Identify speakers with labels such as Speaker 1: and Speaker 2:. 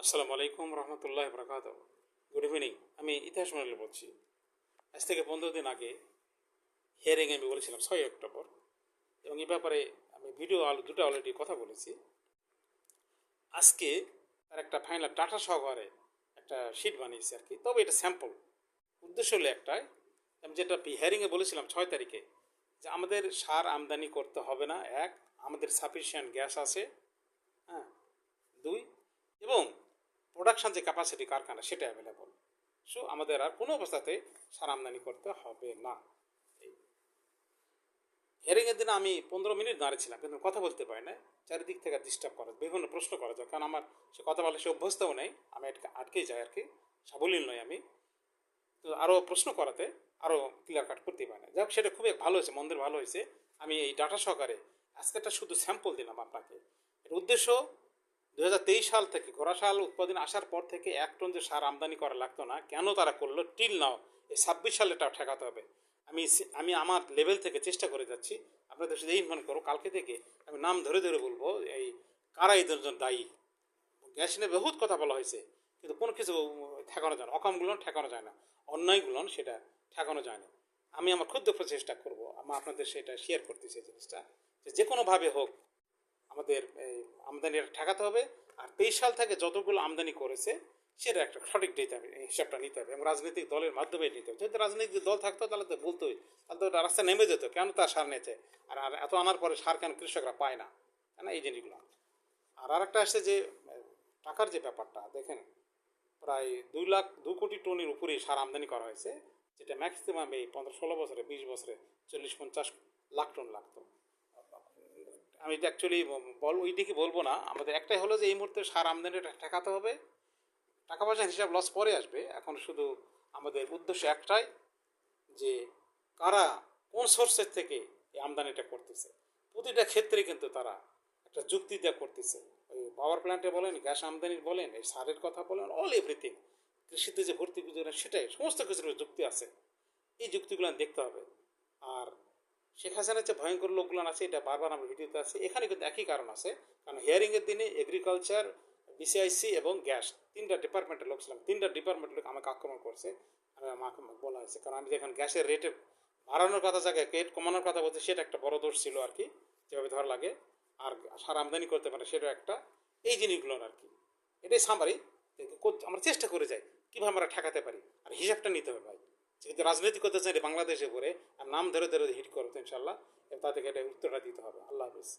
Speaker 1: আসসালামু আলাইকুম রহমতুল্লাহ বরকাত। Good evening. আমি ইতিহাস মন্ডল বলছি। আজ থেকে 15 দিন আগে হিয়ারিংয়ে আমি বলেছিলাম 6 অক্টোবর, এবং এই ব্যাপারে আমি ভিডিও দুটো অলরেডি কথা বলেছি। আজকে তার একটা ফাইনাল ডাটা সহকারে একটা শিট বানিয়েছি আর কি। তবে এটা স্যাম্পল। উদ্দেশ্য হলো একটাই, আমি যেটা হিয়ারিংয়ে বলেছিলাম 6 তারিখে, যে আমাদের সার আমদানি করতে হবে না। এক, আমাদের সাফিসিয়েন্ট গ্যাস আছে। হ্যাঁ। দুই, এবং প্রোডাকশান যে ক্যাপাসিটি কারখানা সেটা অ্যাভেলেবল। সো আমাদের আর কোনো অবস্থাতে সার আমদানি করতে হবে না। হিয়ারিংয়ের দিনে আমি 15 মিনিট দাঁড়িয়েছিলাম, কিন্তু কথা বলতে পারি না। চারিদিক থেকে ডিস্টার্ব করা, বিভিন্ন প্রশ্ন করা যায়, কারণ আমার সে কথা বলে সে অভ্যস্তও নেই। আমি আটকেই যাই আর কি, সাবলীল নয় আমি। তো আরও প্রশ্ন করাতে আরও ক্লিয়ার কাট করতেই পারে না। যাক, সেটা খুবই ভালো হয়েছে, মন্দির ভালো হয়েছে। আমি এই ডাটা সহকারে আজকে একটা শুধু স্যাম্পল দিলাম আপনাকে। এর উদ্দেশ্য, 2023 সাল থেকে ঘোড়া সাল উৎপাদন আসার পর থেকে 1 টন যে সার আমদানি করা লাগতো না, কেন তারা করলো টিল নাও, এই 26 সালেটা ঠেকাতে হবে। আমি আমি আমার লেভেল থেকে চেষ্টা করে যাচ্ছি। আপনাদের সাথে এই মনে করো, কালকে থেকে আমি নাম ধরে ধরে বলবো এই কারা এদের জন্য দায়ী। গ্যাস নিয়ে বহুত কথা বলা হয়েছে, কিন্তু কোনো কিছু ঠেকানো যায় না। অকামগুলো ঠেকানো যায় না, অন্যায়গুলো সেটা ঠেকানো যায় না। আমি আমার ক্ষুদ্র প্রচেষ্টা করবো, আমি আপনাদের সেটা শেয়ার করতেছি এই জিনিসটা, যে কোনোভাবে হোক আমাদের এই আমদানিটা ঠেকাতে হবে। আর 23 সাল থেকে যতগুলো আমদানি করেছে সেটা একটা সঠিক দিতে হবে, হিসাবটা নিতে হবে, এবং রাজনৈতিক দলের মাধ্যমে নিতে হবে। যদি রাজনৈতিক দল থাকতো তাহলে তো বলতোই, তাহলে তো রাস্তা নেমে যেত, কেন তার সার নিয়েছে, আর এত আনার পরে সার কেন কৃষকরা পায় না, কেন এই জিনিসগুলো। আর একটা আসছে যে টাকার যে ব্যাপারটা দেখেন, প্রায় 2 কোটি টনের উপরেই সার আমদানি করা হয়েছে, যেটা ম্যাক্সিমাম এই 15-16 বছরে, 20 বছরে 40-50 লাখ টন লাগতো। আমি এটা অ্যাকচুয়ালি ওইদিকে বলবো না, আমাদের একটাই হলো যে এই মুহূর্তে সার আমদানিটা ঠেকাতে হবে। টাকা পয়সার হিসাব লস পরে আসবে, এখন শুধু আমাদের উদ্দেশ্য একটাই, যে কারা কোন সোর্সের থেকে এই আমদানিটা করতেছে। প্রতিটা ক্ষেত্রে কিন্তু তারা একটা যুক্তি দেওয়া করতেছে। ওই পাওয়ার প্ল্যান্টে বলেন, গ্যাস আমদানির বলেন, এই সারের কথা বলেন, অল এভরিথিং, কৃষিতে যে ভর্তি গুজরান, সেটাই সমস্ত কিছুর যুক্তি আছে। এই যুক্তিগুলো দেখতে হবে। আর শেখ হাসিনার যে ভয়ঙ্কর লোকগুলো আছে, এটা বারবার আমার ভিডিওতে আছে, এখানে কিন্তু একই কারণ আছে। কারণ হিয়ারিংয়ের দিনে এগ্রিকালচার, বিসিআইসি এবং গ্যাস, 3টা ডিপার্টমেন্টের লোক ছিলাম। 3টা ডিপার্টমেন্টের লোক আমাকে আক্রমণ করছে। আমাকে বলা হয়েছে, কারণ আমি যখন গ্যাসের রেটে বাড়ানোর কথা, জায়গায় রেট কমানোর কথা বলছি, সেটা একটা বড় দোষ ছিল আর কি, যেভাবে ধরা লাগে। আর সার আমদানি করতে পারে সেটা একটা, এই জিনিসগুলোর আর কি। এটাই সামারি। আমরা চেষ্টা করে যাই কীভাবে আমরা ঠেকাতে পারি, আর হিসাবটা নিতে হবে ভাই। যেহেতু রাজনীতি করতে চাই বাংলাদেশে পড়ে, আর নাম ধরে ধরে হিট করতে ইনশাল্লাহ, এবং তাদেরকে এটা উত্তরটা দিতে হবে। আল্লাহ হাফিজ।